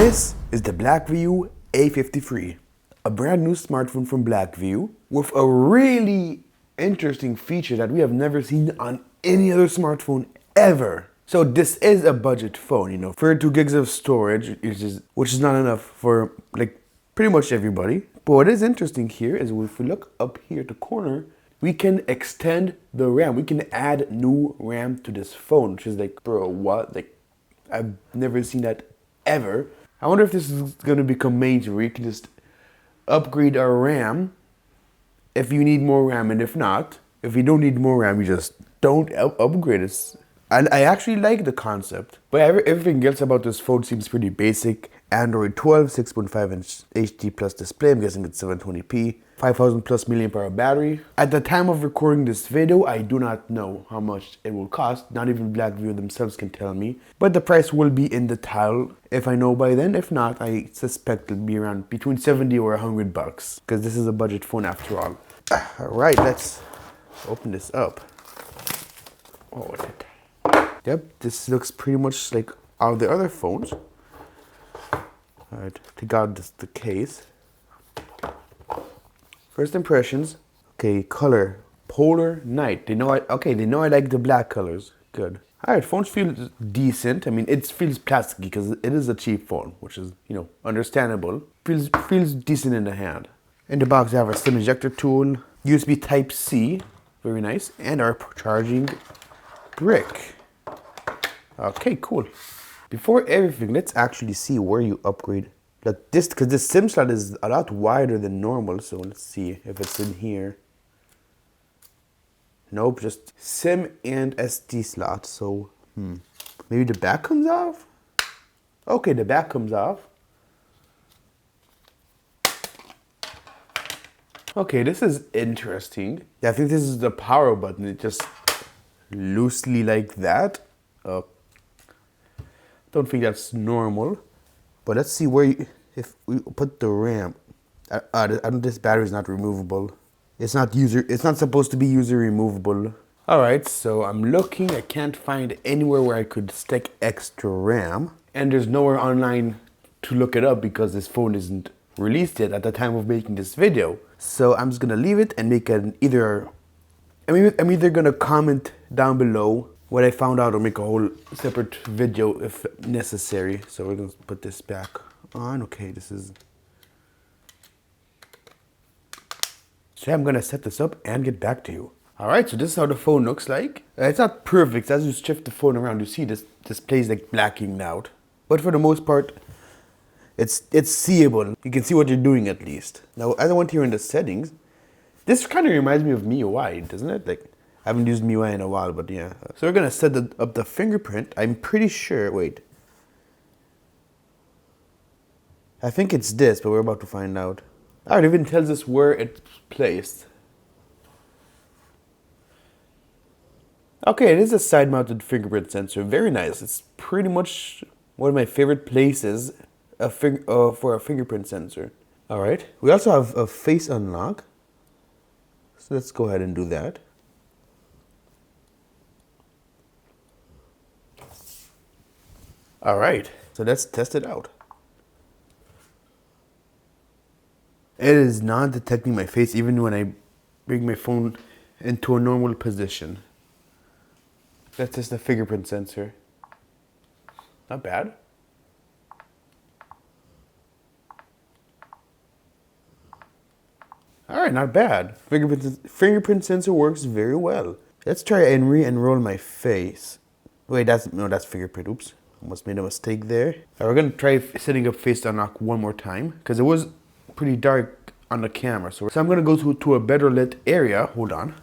This is the Blackview A53, a brand new smartphone from Blackview with a really interesting feature that we have never seen on any other smartphone ever. So this is a budget phone, 32 gigs of storage, which is not enough for like pretty much everybody. But what is interesting here is if we look up here at the corner, we can extend the RAM. We can add new RAM to this phone, which is like, bro, what? Like, I've never seen that ever. I wonder if this is going to become mainstream where you can just upgrade our RAM if you need more RAM, and if not, if you don't need more RAM, you just don't upgrade it. And I actually like the concept, but everything else about this phone seems pretty basic. Android 12, 6.5 inch HD plus display, I'm guessing it's 720p, 5000 plus milliamp hour battery. At the time of recording this video, I do not know how much it will cost. Not even Blackview themselves can tell me, but the price will be in the title if I know by then. If not, I suspect it'll be around between 70 or 100 bucks, because this is a budget phone after all. All right, let's open this up. Oh, yep, this looks pretty much like all the other phones. All right, take out the case. First impressions. Okay, color, polar night. They know I like the black colors. Good. All right, phones feel decent. I mean, it feels plasticky because it is a cheap phone, which is, understandable. Feels decent in the hand. In the box, I have a SIM ejector tool, USB Type-C, very nice, and our charging brick. Okay, cool. Before everything, let's actually see where you upgrade. Like this, because this SIM slot is a lot wider than normal, so let's see if it's in here. Nope, just SIM and SD slot, so maybe the back comes off? Okay, the back comes off. Okay, this is interesting. I think this is the power button. It just loosely like that. Don't think that's normal, but let's see if we put the RAM. This battery is not removable. It's not supposed to be user removable. All right, so I'm looking. I can't find anywhere where I could stick extra RAM, and there's nowhere online to look it up because this phone isn't released yet at the time of making this video. So I'm just gonna leave it and make I'm either gonna comment down below what I found out or make a whole separate video if necessary. So we're gonna put this back on. Okay, so I'm gonna set this up and get back to you. All right, so this is how the phone looks like. It's not perfect. As you shift the phone around, you see this plays like blacking out. But for the most part, it's seeable. You can see what you're doing at least. Now, as I went here in the settings, this kind of reminds me of MIUI, doesn't it? Like, I haven't used MIUI in a while, but yeah. So we're gonna set up the fingerprint. I'm pretty sure, wait. I think it's this, but we're about to find out. All right, it even tells us where it's placed. Okay, it is a side-mounted fingerprint sensor. Very nice. It's pretty much one of my favorite places for a fingerprint sensor. All right, we also have a face unlock. So let's go ahead and do that. All right, so let's test it out. It is not detecting my face even when I bring my phone into a normal position. Let's test the fingerprint sensor. Not bad. All right, not bad. Fingerprint sensor works very well. Let's try and re-enroll my face. Wait, that's fingerprint. Oops. Almost made a mistake there. We're gonna try setting up face unlock one more time because it was pretty dark on the camera. So I'm gonna go to a better lit area. Hold on.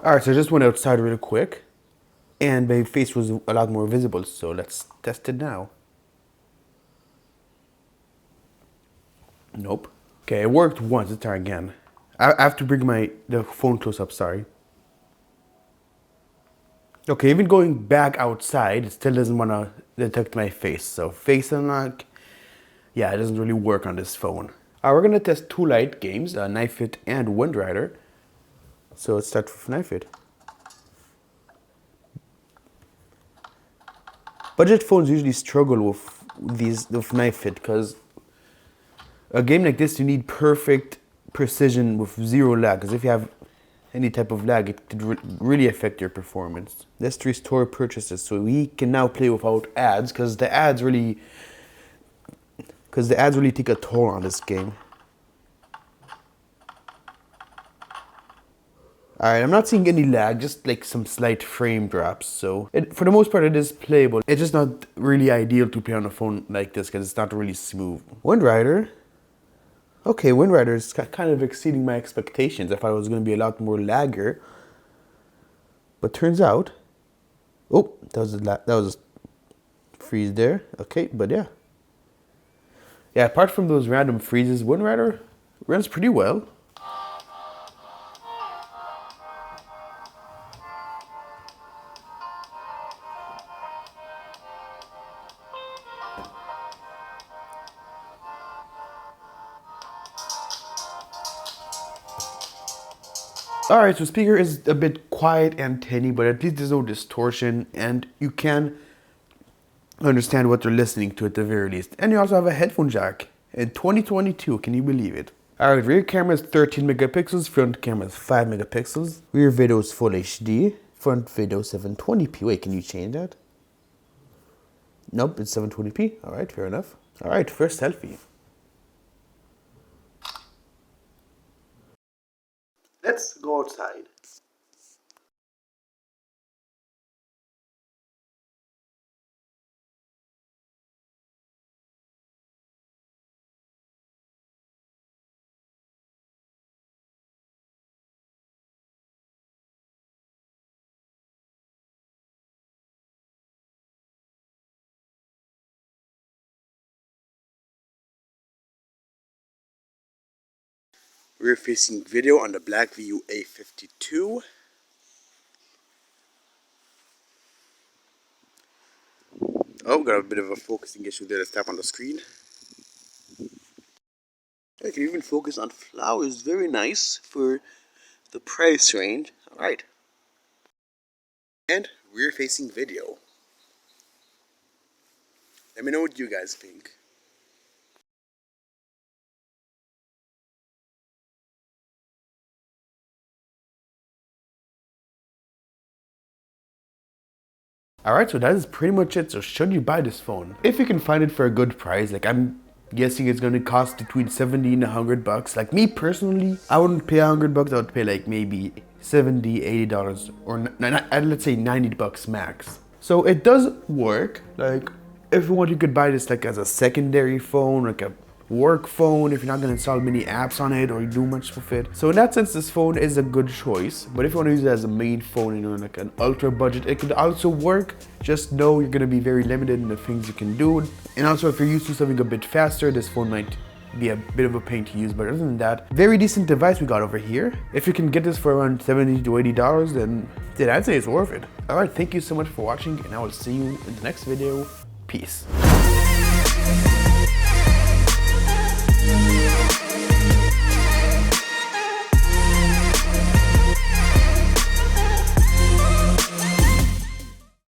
All right, so I just went outside really quick and my face was a lot more visible. So let's test it now. Nope. Okay, it worked once. Let's try again. I have to bring the phone close up, sorry. Okay, even going back outside, it still doesn't want to detect my face. So face unlock, yeah, it doesn't really work on this phone. We're gonna test two light games, Knife It and Wind Rider. So let's start with Knife It. Budget phones usually struggle with knife fit because a game like this you need perfect precision with zero lag. Because if you have any type of lag, it could really affect your performance. Let's restore purchases so we can now play without ads because the ads really take a toll on this game. Alright, I'm not seeing any lag, just like some slight frame drops. So for the most part it is playable. It's just not really ideal to play on a phone like this because it's not really smooth. Wind Rider. Okay, Wind Rider is kind of exceeding my expectations. I thought it was going to be a lot more lagger. But turns out... Oh, that was a freeze there. Okay, but yeah. Yeah, apart from those random freezes, Wind Rider runs pretty well. Alright, so speaker is a bit quiet and tinny, but at least there's no distortion and you can understand what they're listening to at the very least. And you also have a headphone jack in 2022, can you believe it? Alright, rear camera is 13 megapixels, front camera is 5 megapixels. Rear video is full HD, front video 720p. Wait, can you change that? Nope, it's 720p. Alright, fair enough. Alright, first selfie. Let's go outside. Rear facing video on the Blackview A52. Oh, got a bit of a focusing issue there. Let's tap on the screen. I can even focus on flowers. Very nice for the price range. Alright. And rear facing video. Let me know what you guys think. Alright, so that is pretty much it. So should you buy this phone? If you can find it for a good price, like I'm guessing it's gonna cost between 70 and 100 bucks. Like me personally, I wouldn't pay 100 bucks, I would pay like maybe 70, 80 dollars or let's say 90 bucks max. So it does work. Like if you want, you could buy this like as a secondary phone, like a work phone if you're not going to install many apps on it or do much with it. So in that sense, this phone is a good choice. But if you want to use it as a main phone, you know, like an ultra budget, it could also work. Just know you're going to be very limited in the things you can do. And also, if you're used to something a bit faster, this phone might be a bit of a pain to use. But other than that, very decent device we got over here. If you can get this for around 70 to 80 dollars, then I'd say it's worth it. All right, thank you so much for watching, and I will see you in the next video. Peace.